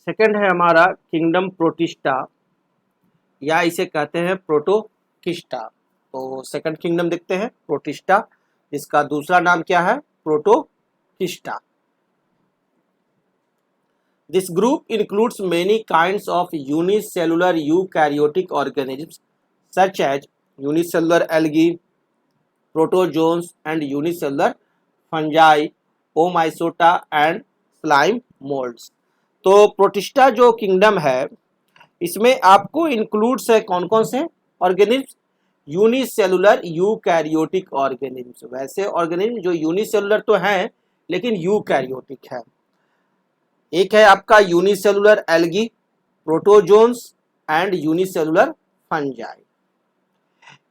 Second है हमारा kingdom protista या इसे कहते हैं प्रोटोकिस्टा। तो सेकंड किंगडम देखते हैं प्रोटिस्टा, जिसका दूसरा नाम क्या है Protoctista. This group includes many kinds of unicellular eukaryotic organisms such as unicellular algae, protozoans and unicellular fungi, oomycota and slime moulds. तो प्रोटिस्टा जो किंगडम है इसमें आपको इंक्लूड्स है कौन कौन से ऑर्गेनिज्म, यूनिसेलुलर यूकैरियोटिक ऑर्गेनिज्म। वैसे ऑर्गेनिज्म जो यूनिसेलुलर तो हैं लेकिन यूकैरियोटिक है। एक है आपका unicellular algae, protozoans and unicellular fungi.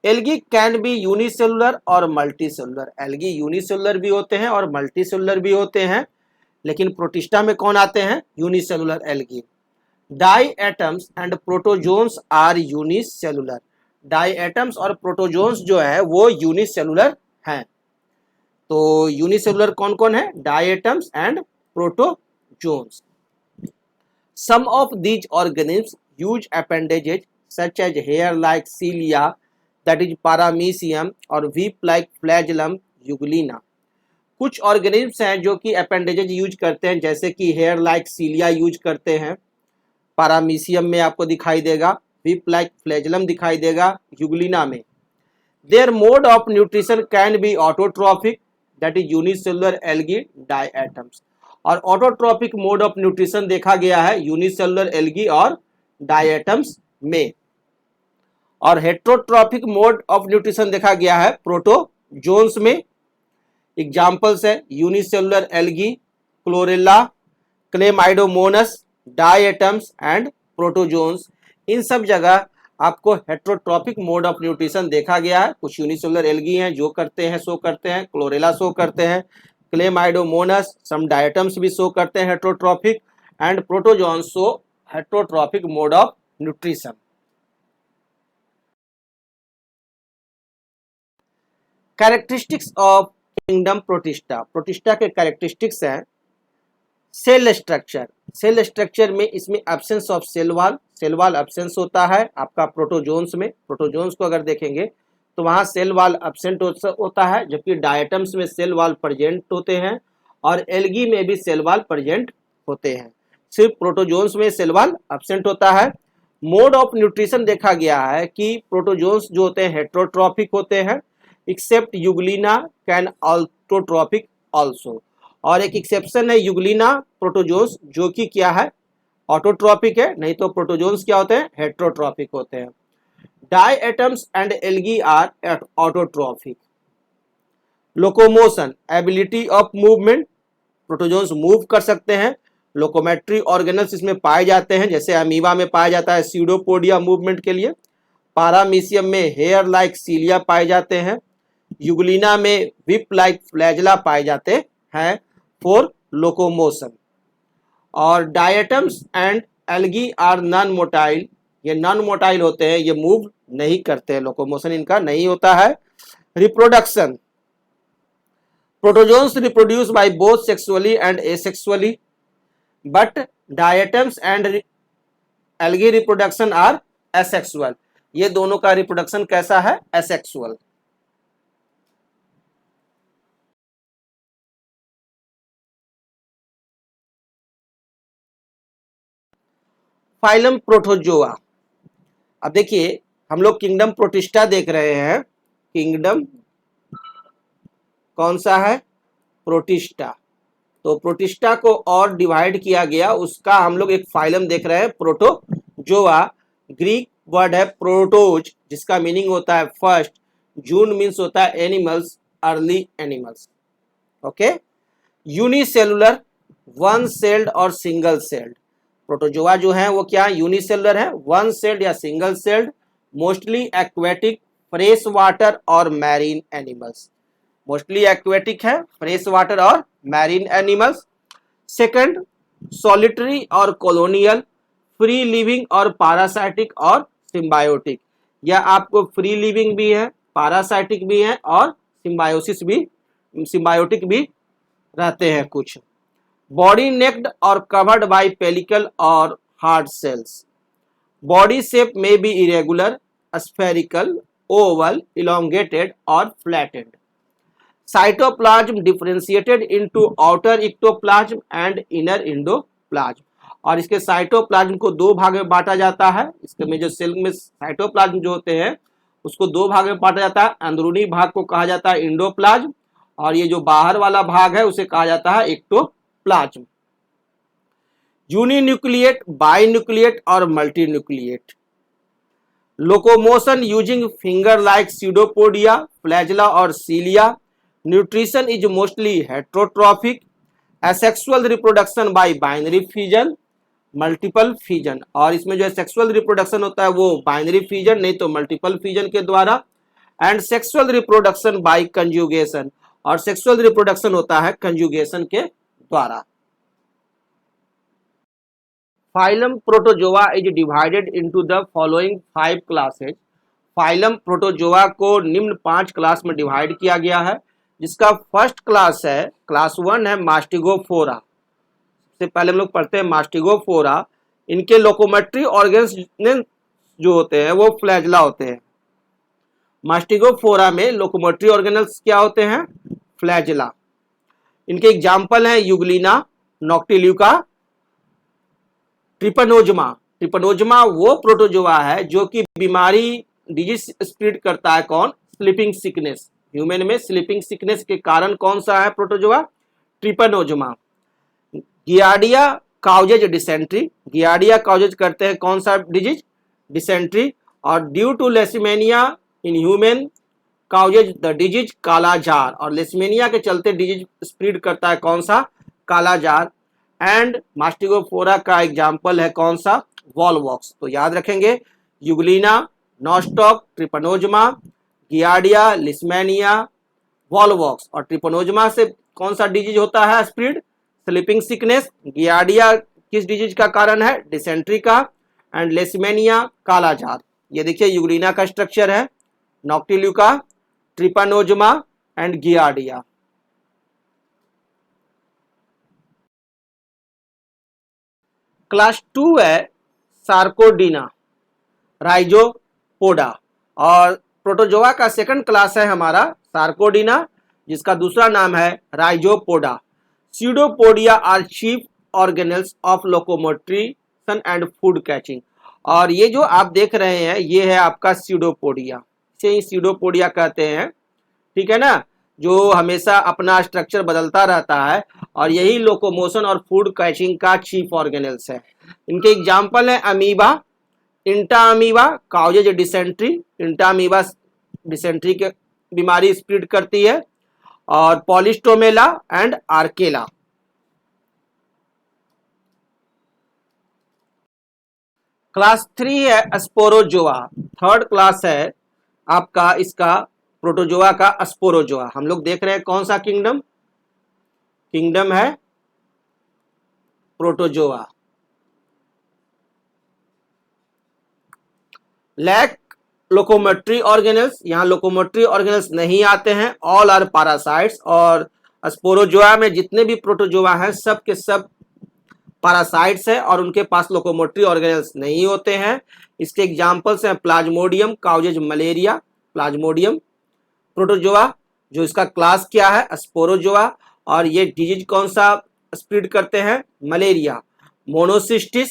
Algae can be unicellular और मल्टीसेलुलर। एल्गी यूनिसेलुलर भी होते हैं और मल्टीसेलुलर भी होते हैं, लेकिन प्रोटिस्टा में कौन आते हैं unicellular algae. Diatoms and protozoans are unicellular. Diatoms और प्रोटोजोन्स जो है वो यूनिसेलुलर हैं। तो यूनिसेलुलर कौन कौन है, diatoms and protozoans. Some of these organisms use appendages such as hair like cilia that is paramecium और वीप लाइक फ्लैजलम युगलिना। कुछ ऑर्गेनिज्म्स हैं जो कि अपेंडेजेज यूज करते हैं, जैसे कि हेयर लाइक सीलिया यूज करते हैं, पारामीशियम में आपको दिखाई देगा, विप लाइक फ्लैजलम दिखाई देगा युगलिना में। Their mode of nutrition can be autotrophic that is unicellular algae diatoms. और ऑटोट्रॉफिक मोड ऑफ न्यूट्रिशन देखा गया है यूनिसेलुलर एल्गी और डाई एटम्स में, और हेट्रोट्रॉफिक मोड ऑफ न्यूट्रिशन देखा गया है प्रोटोजोन्स में। एग्जाम्पल्स है unicellular algae, chlorella, chlamydomonas, diatoms and protozoans. इन सब जगह आपको हेट्रोट्रॉपिक मोड ऑफ न्यूट्रिशन देखा गया है। कुछ यूनिसेलुलर एल्गी हैं जो करते हैं शो करते हैं, क्लोरेला शो करते हैं, क्लेमाइडोमोनस सम डायटम्स भी शो करते हैं heterotrophic, and protozoans show heterotrophic mode of nutrition. Characteristics of kingdom protista. Protista के कैरेक्टरिस्टिक्स हैं सेल स्ट्रक्चर। सेल स्ट्रक्चर में इसमें absence of cell wall absence होता है आपका प्रोटोजोन्स में। प्रोटोजोन्स को अगर देखेंगे तो वहाँ सेल वाल एब्सेंट होता है, जबकि डायटम्स में सेल वाल प्रेजेंट होते हैं और एल्गी में भी सेल वाल प्रेजेंट होते हैं। सिर्फ प्रोटोजोन्स में सेल वाल एब्सेंट होता है। मोड ऑफ न्यूट्रिशन देखा गया है कि प्रोटोजोन्स जो होते हैं हेट्रोट्रॉपिक होते हैं, except euglena can autotrophic also. और एक एक्सेप्शन है युगलिना प्रोटोजोन्स जो कि क्या है ऑटोट्रॉपिक है, नहीं तो प्रोटोजोन्स क्या होते हैं हेट्रोट्रॉपिक होते हैं। Diatoms and algae are autotrophic. Locomotion ability of movement, protozoans move कर सकते हैं। लोकोमेट्री ऑर्गेनल्स इसमें पाए जाते हैं, जैसे अमीबा में पाया जाता है सीडोपोडिया मूवमेंट के लिए। पारामीशियम में हेयर लाइक सीलिया पाए जाते हैं। युगलिना में विप लाइक फ्लैजला पाए जाते हैं फॉर लोकोमोशन। और diatoms and algae are non motile, ये नॉन मोटाइल होते हैं, ये मूव नहीं करते हैं, लोकोमोशन इनका नहीं होता है। Reproduction, protozoans reproduce by both sexually and asexually, but diatoms and algae reproduction are asexual. ये दोनों का रिप्रोडक्शन कैसा है एसेक्सुअल। Phylum protozoa. अब देखिए हम लोग किंगडम प्रोटिस्टा देख रहे हैं, किंगडम कौन सा है प्रोटिस्टा। तो प्रोटिस्टा को और डिवाइड किया गया, उसका हम लोग एक फाइलम देख रहे हैं प्रोटोजोआ। ग्रीक वर्ड है प्रोटोज जिसका मीनिंग होता है फर्स्ट, जून मीन्स होता है animals, early animals. Okay, unicellular one sailed और सिंगल सेल्ड। प्रोटोजोआ जो है वो क्या यूनिसेलुलर है, वन सेल्ड या single celled, mostly aquatic, fresh water और मैरीन एनिमल्स। मोस्टली एक्वेटिक है, फ्रेश वाटर और मैरीन एनिमल्स। सेकंड, सॉलिटरी और कॉलोनियल, फ्री लिविंग और पैरासाइटिक और सिम्बायोटिक। या आपको फ्री लिविंग भी है, पैरासाइटिक भी है और सिम्बायोसिस भी, सिम्बायोटिक भी रहते हैं कुछ। बॉडी नेक्ड और कवर्ड बाय पेलिकल और hard shells. Body shape may be irregular, spherical, oval, elongated or flattened. Cytoplasm differentiated into outer ectoplasm and inner endoplasm. और इसके साइटोप्लाज्म को दो भाग में बांटा जाता है. इसके में जो सेल में साइटोप्लाज्म जो होते हैं उसको दो भाग में बांटा जाता है. अंदरूनी भाग को कहा जाता है इंडोप्लाज्म और ये जो बाहर वाला भाग है उसे कहा जाता है एक्टोप्लाज्म. यूनिन्यूक्लिएट, बाइन्यूक्लिएट और multinucleate. Locomotion using finger like pseudopodia, flagella और cilia. Nutrition is mostly heterotrophic. Asexual reproduction by binary fission, multiple fission. और इसमें जो सेक्सुअल रिप्रोडक्शन होता है वो बाइनरी फिजन नहीं तो मल्टीपल फिजन के द्वारा. And sexual reproduction by conjugation. और सेक्सुअल रिप्रोडक्शन होता है कंजुगेशन के द्वारा. Phylum Protozoa is divided into the following 5 classes. Phylum protozoa को निम्न 5 क्लास में डिवाइड किया गया है, जिसका फर्स्ट क्लास है, क्लास 1 है मास्टिगोफोरा. सबसे पहले हम लोग पढ़ते हैं मास्टिगोफोरा. इनके लोकोमेट्री ऑर्गन्स जो होते हैं वो फ्लैजिला होते हैं. मास्टिगोफोरा में लोकोमेट्री ऑर्गेनल्स क्या होते हैं? फ्लैजिला. इनके एग्जाम्पल हैं यूग्लिना, नॉक्टिल्यूका, ट्रिपनोजमा. ट्रिपनोजमा वो प्रोटोजोआ है जो कि बीमारी डिजीज स्प्रेड करता है. कौन? Sleeping sickness. ह्यूमन में स्लीपिंग सिकनेस के कारण कौन सा है protozoa? Trypanosoma. Giardia causes dysentery. Giardia causes करते हैं कौन सा डिजीज? डिसेंट्री. और due to leishmania in human causes the disease kala-azar. और लेसिमेनिया के चलते डिजीज स्प्रेड करता है कौन सा? कालाजार. एंड मास्टिगोफोरा का एग्जाम्पल है कौन सा? वॉलवॉक्स. तो याद रखेंगे euglena, nostoc, trypanosoma, giardia, leishmania, volvox. और ट्रिपनोजमा से कौन सा डिजीज होता है स्प्रेड? Sleeping sickness. गियार्डिया किस डिजीज का कारण है? डिसेंट्री का. And leishmania kala-azar. ये देखिए यूग्लिना का स्ट्रक्चर है, noctiluca, trypanosoma and giardia. Class 2 है सार्कोडीना, राइजोपोडा. और प्रोटोजोआ का सेकंड क्लास है हमारा सार्कोडीना, जिसका दूसरा नाम है rhizopoda. Pseudopodia are chief organelles of locomotion and food catching. और ये जो आप देख रहे हैं ये है आपका सीडोपोडिया. इसे ही सीडोपोडिया कहते हैं, ठीक है ना, जो हमेशा अपना स्ट्रक्चर बदलता रहता है. और यही लोकोमोशन और फूड कैचिंग का चीफ ऑर्गेनल्स है. इनके एग्जाम्पल है अमीबा, इंटा अमीबा, काउजेज डिसेंट्री. इंटा अमीबा डिसेंट्री के बीमारी स्प्रेड करती है. और पॉलिस्टोमेला एंड आर्केला. क्लास 3 है स्पोरोजोआ. थर्ड क्लास है आपका इसका प्रोटोजोआ का स्पोरोजोआ. हम लोग देख रहे हैं कौन सा किंगडम? किंगडम है प्रोटोजोआ. Lack locomotory organelles. यहाँ लोकोमेट्री ऑर्गेनल्स नहीं आते हैं. All are parasites. और स्पोरोजोआ में जितने भी प्रोटोजोआ हैं सब के सब पैरासाइट्स है और उनके पास लोकोमेट्री ऑर्गेनल्स नहीं होते हैं. इसके एग्जाम्पल्स हैं Plasmodium, causes malaria. Plasmodium protozoa जो इसका क्लास क्या है? स्पोरोजोआ. और ये डिजीज कौन सा स्प्रेड करते हैं? मलेरिया. मोनोसिस्टिस.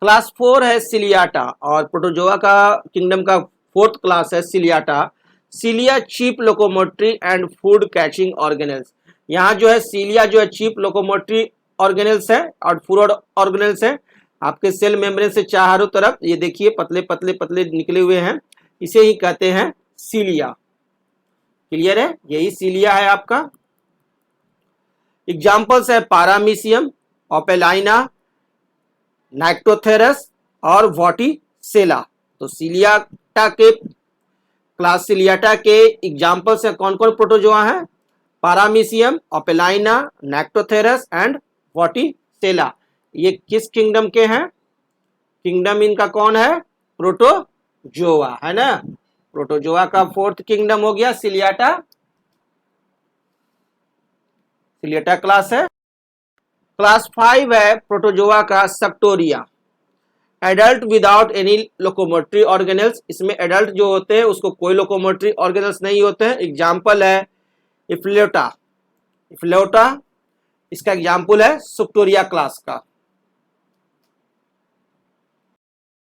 क्लास 4 है सिलियाटा. और प्रोटोजोआ का किंगडम का फोर्थ क्लास है ciliata. Cilia chief locomotory and food catching organelles. यहाँ जो है सीलिया जो है चीप लोकोमोट्री ऑर्गेनल्स है और फूड ऑर्गेनल्स है. आपके सेल मेम्ब्रेन से चारों तरफ ये देखिए पतले पतले पतले निकले हुए हैं, इसे ही कहते हैं सीलिया. क्लियर है? यही सीलिया है आपका. एग्जाम्पल्स है पारामीशियम, ओपेलाइना, नाइक्टोथेरस और वॉटिसेला. तो सीलियाटा के क्लास सिलियाटा के एग्जाम्पल्स हैं कौन कौन प्रोटोजोआ हैं? पारामीशियम, ओपेलाइना, नाइक्टोथेरस एंड वॉटिसेला. ये किस किंगडम के हैं? किंगडम इनका कौन है? प्रोटोजोआ है ना. प्रोटोजोआ का फोर्थ किंगडम हो गया सिलियाटा. सिलिएटा क्लास है। क्लास 5 है प्रोटोजोआ का suctoria, adult without any locomotory organelles. इसमें एडल्ट जो होते हैं उसको कोई लोकोमोटरी ऑर्गेनल्स नहीं होते हैं। एग्जाम्पल है इफ्लेटा, इफ्लेटा इसका एग्जाम्पल है सक्टोरिया क्लास का।